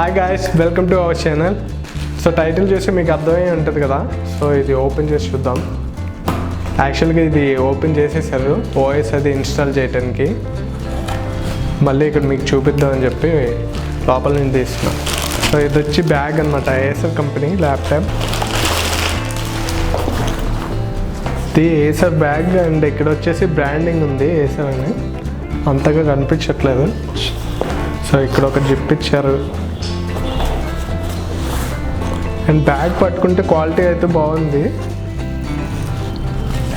Hi guys, welcome to our channel. So title చూసి మీకు అర్థమై ఉంటుంది కదా. సో ఇది ఓపెన్ చేసి చూద్దాం. యాక్చువల్గా ఇది ఓపెన్ చేసేసారు ఓఎస్ అది ఇన్స్టాల్ చేయడానికి. మళ్ళీ ఇక్కడ మీకు చూపిద్దామని చెప్పి లోపల నుంచి తీస్తున్నాం. సో ఇది వచ్చి బ్యాగ్ అనమాట, ఏసర్ కంపెనీ ల్యాప్టాప్. ఇది ఏసర్ బ్యాగ్ అండ్ ఇక్కడ వచ్చేసి బ్రాండింగ్ ఉంది ఏసర్ అని, అంతగా కనిపించట్లేదు. సో ఇక్కడ ఒక జిప్ ఇచ్చారు అండ్ బ్యాగ్ పట్టుకుంటే క్వాలిటీ అయితే బాగుంది.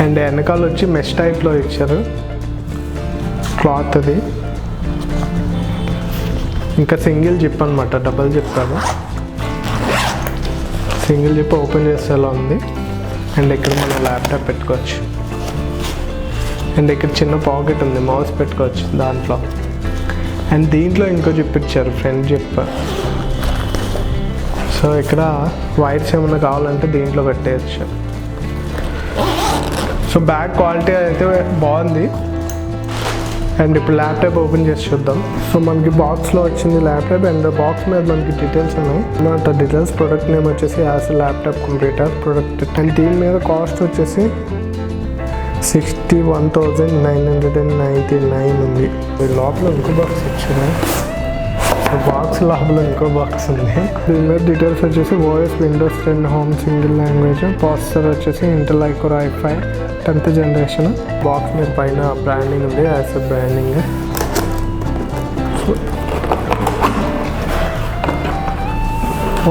అండ్ వెనకాల వచ్చి మెష్ టైప్లో ఇచ్చారు క్లాత్ అది. ఇంకా సింగిల్ జిప్ అనమాట, డబల్ జిప్ కాదు, సింగిల్ జిప్. ఓపెన్ చేసేలా ఉంది. అండ్ ఇక్కడ మనం ల్యాప్టాప్ పెట్టుకోవచ్చు. అండ్ ఇక్కడ చిన్న పాకెట్ ఉంది, మౌస్ పెట్టుకోవచ్చు దాంట్లో. అండ్ దీంట్లో ఇంకో జిప్ ఇచ్చారు, ఫ్రంట్ జిప్. సో ఇక్కడ వైర్స్ ఏమైనా కావాలంటే దీంట్లో పెట్టేయచ్చు. సో బ్యాగ్ క్వాలిటీ అయితే బాగుంది. అండ్ ఇప్పుడు ల్యాప్టాప్ ఓపెన్ చేసి చూద్దాం. సో మనకి బాక్స్లో వచ్చింది ల్యాప్టాప్ అండ్ బాక్స్ మీద మనకి డీటెయిల్స్ ఉన్నాయి అన్నమాట. డీటెయిల్స్ ప్రొడక్ట్ నేమ్ వచ్చేసి Acer laptop computer product. And దీని మీద కాస్ట్ వచ్చేసి 61,999 ఉంది. లోపల ఇంకో బాక్స్ ఇచ్చింది, బాక్స్ లోపల ఇంకో బాక్స్ ఉంది. దీని మీద డీటెయిల్స్ వచ్చేసి OS Windows 10 home single language. Processor వచ్చేసి Intel core i5 10th generation. Box మీద పైన బ్రాండింగ్ ఉంది, యాసర్ బ్రాండింగ్.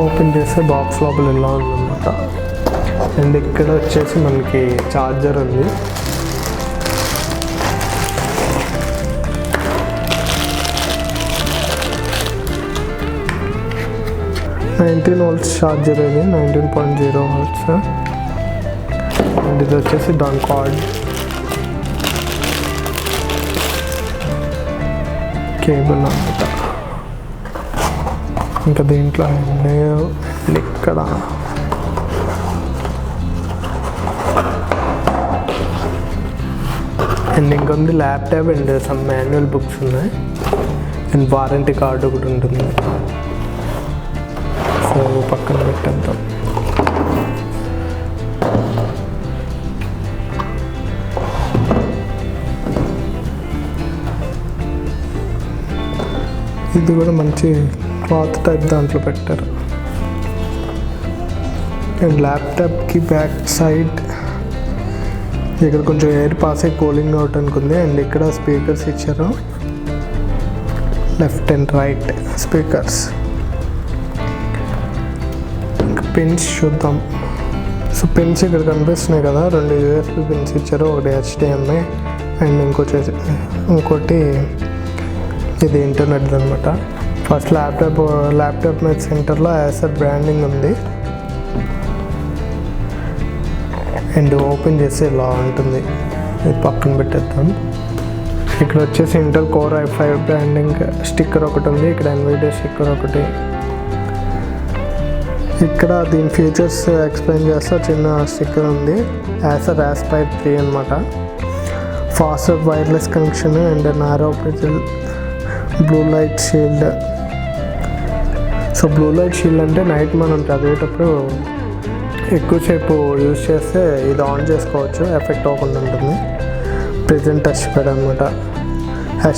ఓపెన్ చేస్తే బాక్స్ లోపల ఇలా ఉందన్నమాట. అండ్ ఇక్కడ వచ్చేసి మనకి ఛార్జర్ ఉంది. 19 volts ఛార్జర్, ఇది 19.0 volts. అండ్ ఇది వచ్చేసి దాని కార్డ్, కేబుల్ అన్నమాట. ఇంకా దీంట్లో ఇక్కడ అండ్ ఇంకొంది laptop and some manual books ఉన్నాయి. అండ్ వారంటీ కార్డు కూడా ఉంటుంది. సో పక్కన పెట్టేద్దాం. ఇది కూడా మంచి క్లాత్ టైప్ దాంట్లో పెట్టారు. అండ్ ల్యాప్టాప్కి బ్యాక్ సైడ్ ఇక్కడ కొంచెం ఎయిర్ పాస్ అయ్యి కూలింగ్ అవుట్ అనుకుంది. అండ్ ఇక్కడ స్పీకర్స్ ఇచ్చారు, left and right speakers. Pins చూద్దాం. సో పిన్స్ ఇక్కడ కనిపిస్తున్నాయి కదా, 2 USB పిన్స్ ఇచ్చారు, ఒకటి HDMI అండ్ ఇంకోటి ఇది ఇంటర్నెట్ అనమాట. ఫస్ట్ ల్యాప్టాప్ మీద సెంటర్లో యాసర్ బ్రాండింగ్ ఉంది. అండ్ ఓపెన్ చేస్తే ఇలా ఉంటుంది, ఇది పక్కన పెట్టేద్దాం. ఇక్కడ వచ్చేసి Intel core i5 branding sticker ఒకటి ఉంది, ఇక్కడ NVIDIA స్టిక్కర్ ఒకటి. ఇక్కడ దీని ఫీచర్స్ ఎక్స్ప్లెయిన్ చేస్తా, చిన్న స్టిక్కర్ ఉంది. యాసర్ Aspire 3 అనమాట. Faster wireless connection and narrow bezel blue light shield. So blue light shield అంటే నైట్ మనం చదివేటప్పుడు ఎక్కువసేపు యూజ్ చేస్తే ఇది ఆన్ చేసుకోవచ్చు, ఎఫెక్ట్ అవ్వకుండా ఉంటుంది. ప్రెజెంట్ టచ్ ప్యాడ్ అనమాట,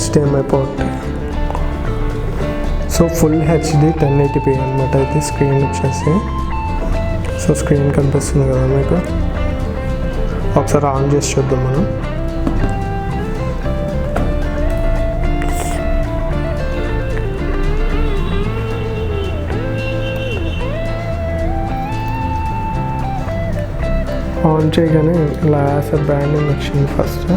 HDMI port. So full HD 1080p అనమాట ఇది స్క్రీన్ వచ్చేసి. సో స్క్రీన్ కనిపిస్తుంది కదా మీకు, ఒకసారి ఆన్ చేసి చూద్దాం మనం. ఆన్ చేయగానే ఇలా యాసర్ బ్రాండింగ్ వచ్చింది ఫస్ట్.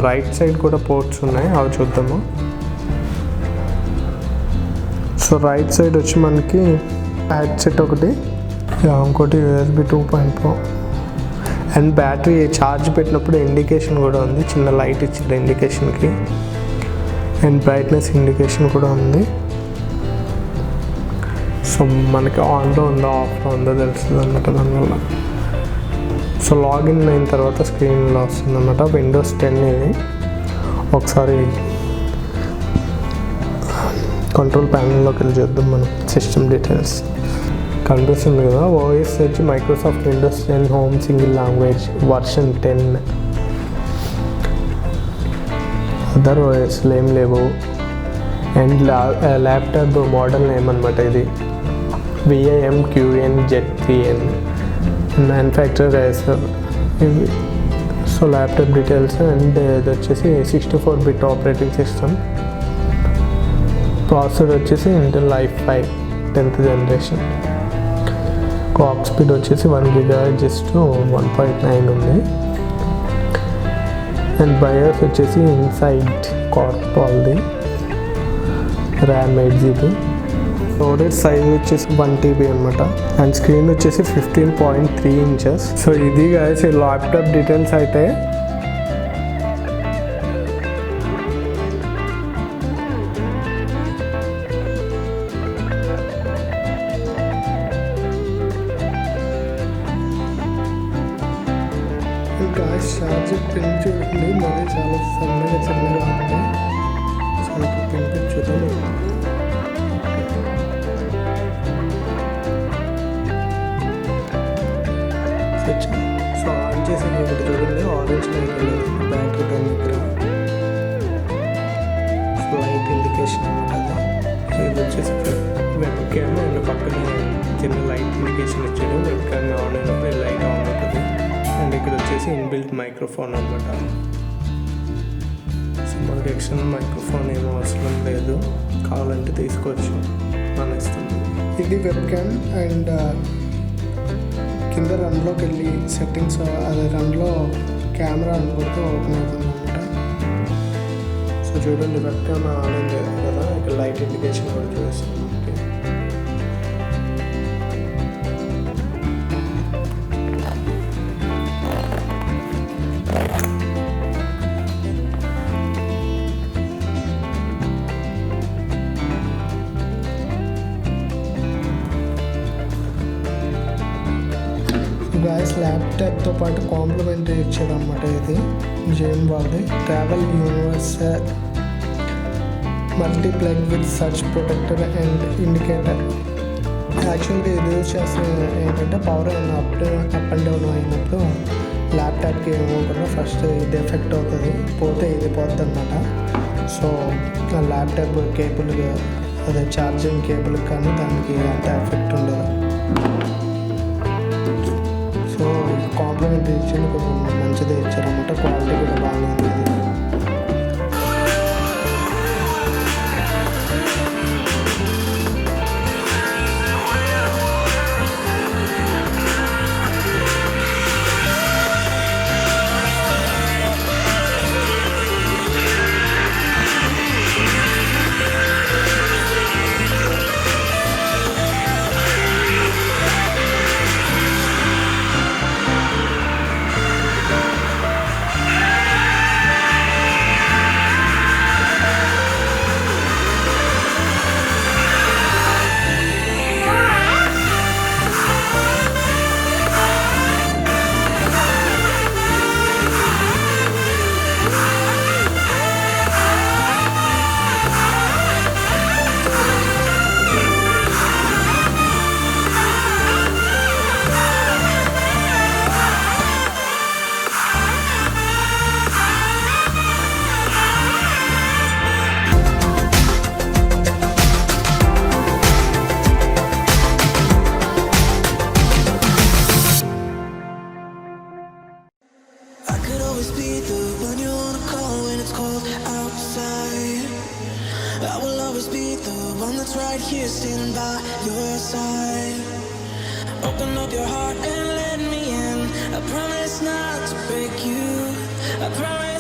రైట్ సైడ్ కూడా పోర్ట్స్ ఉన్నాయి, అవి చూద్దాము. సో రైట్ సైడ్ వచ్చి మనకి హెడ్సెట్ ఒకటి, ఇంకోటి USB 2.0. అండ్ బ్యాటరీ ఛార్జ్ పెట్టినప్పుడు ఇండికేషన్ కూడా ఉంది, చిన్న లైట్ ఇచ్చింది ఇండికేషన్కి. అండ్ బ్రైట్నెస్ ఇండికేషన్ కూడా ఉంది. సో మనకి ఆన్లో ఉందో ఆఫ్లో ఉందో తెలుస్తుంది అన్నమాట దానివల్ల. సో లాగిన్ అయిన తర్వాత స్క్రీన్లో వస్తుంది అన్నమాట. విండోస్ 10 ఇది. ఒకసారి కంట్రోల్ ప్యానెల్లోకి వెళ్ళి చూద్దాం మనం సిస్టమ్ డీటెయిల్స్. కనిపిస్తుంది కదా, ఓఎస్ వచ్చి Microsoft Windows 10 home single language version 10. Other ఓఎస్లు ఏం లేవు. అండ్ ల్యాప్టాప్ మోడల్ నేమ్ అనమాట ఇది, VIMQNZ3N. మ్యానుఫ్యాక్చరర్ acer ఇవి. So laptop details. అండ్ ఇది వచ్చేసి 64-bit ఆపరేటింగ్ సిస్టమ్. ప్రాసెసర్ వచ్చేసి ఇంటెల్ i5 10th జనరేషన్. క్లాక్ స్పీడ్ వచ్చేసి 1 GHz to 1.9 ఉంది. అండ్ బయోస్ వచ్చేసి ఇన్సైడ్ కార్ప్ వాళ్ళది. RAM 8GB. స్టోరేజ్ సైజ్ వచ్చేసి 1 TB అనమాట. అండ్ స్క్రీన్ వచ్చేసి 15.3 inches. సో ఇది guys ఈ ల్యాప్టాప్ డీటెయిల్స్ అయితే. ఛార్జర్ పిన్ చూడండి, మరి చాలా చిన్నగా ఉంది. సో పిన్ చూద్దాం. సో ఆన్ చేసి ఇక్కడ చూడండి, ఆరెంజ్ లైట్ బ్యాటరీ టైం దగ్గర లైట్ ఇండికేషన్ అనమాట. ఇది వచ్చేసి వెబ్ క్యామ్. అండ్ పక్కనే చిన్న లైట్ ఇండికేషన్ ఇచ్చాడు. వెబ్ క్యామ్ ఆన్ అయినప్పుడు లైట్ ఆన్ అవుతుంది. అండ్ ఇక్కడ వచ్చేసి ఇన్బిల్ట్ మైక్రోఫోన్ అనమాట. సో మనకి ఎక్స్టర్నల్ మైక్రోఫోన్ ఏమో అవసరం లేదు, కావాలంటే తీసుకోవచ్చు, మన ఇష్టం. ఇది వెబ్ క్యామ్. అండ్ కింద రన్లోకి వెళ్ళి సెట్టింగ్స్, అదే రన్లో కెమెరా అనుకుంటూ ఓపెన్ అవుతుంది అనమాట. సో చూడండి, వెబ్ క్యామ్ ఆన్ అయింది కదా, ఇక్కడ లైట్ ఇండికేషన్ కూడా చూపిస్తుంది. గాయస్ ల్యాప్టాప్తో పాటు కాంప్లిమెంటరీ ఇచ్చాడు అనమాట. ఇది జేమ్ వాళ్ళది. Travel universal మల్టీప్లగ్ with search protector and indicator. యాక్చువల్గా ఇది యూజ్ చేస్తే ఏంటంటే పవర్ అప్ అండ్ డౌన్ అయినప్పుడు ల్యాప్టాప్కి ఏమవుతుందో ఫస్ట్ ఇది ఎఫెక్ట్ అవుతుంది, పోతే ఇది పోతుంది అనమాట. సో ల్యాప్టాప్ కేబుల్, అదే ఛార్జింగ్ కేబుల్ కానీ దానికి అంత ఎఫెక్ట్ ఉండదు. సో కాంప్లిమెంటరీ ఇచ్చింది, కొంచెం మంచిదే ఇచ్చారన్నమాట. క్వాలిటీ కూడా బాగానే ఉంది. I will always be the one that's right here standing by your side. Open up your heart and let me in. I promise not to break you. I promise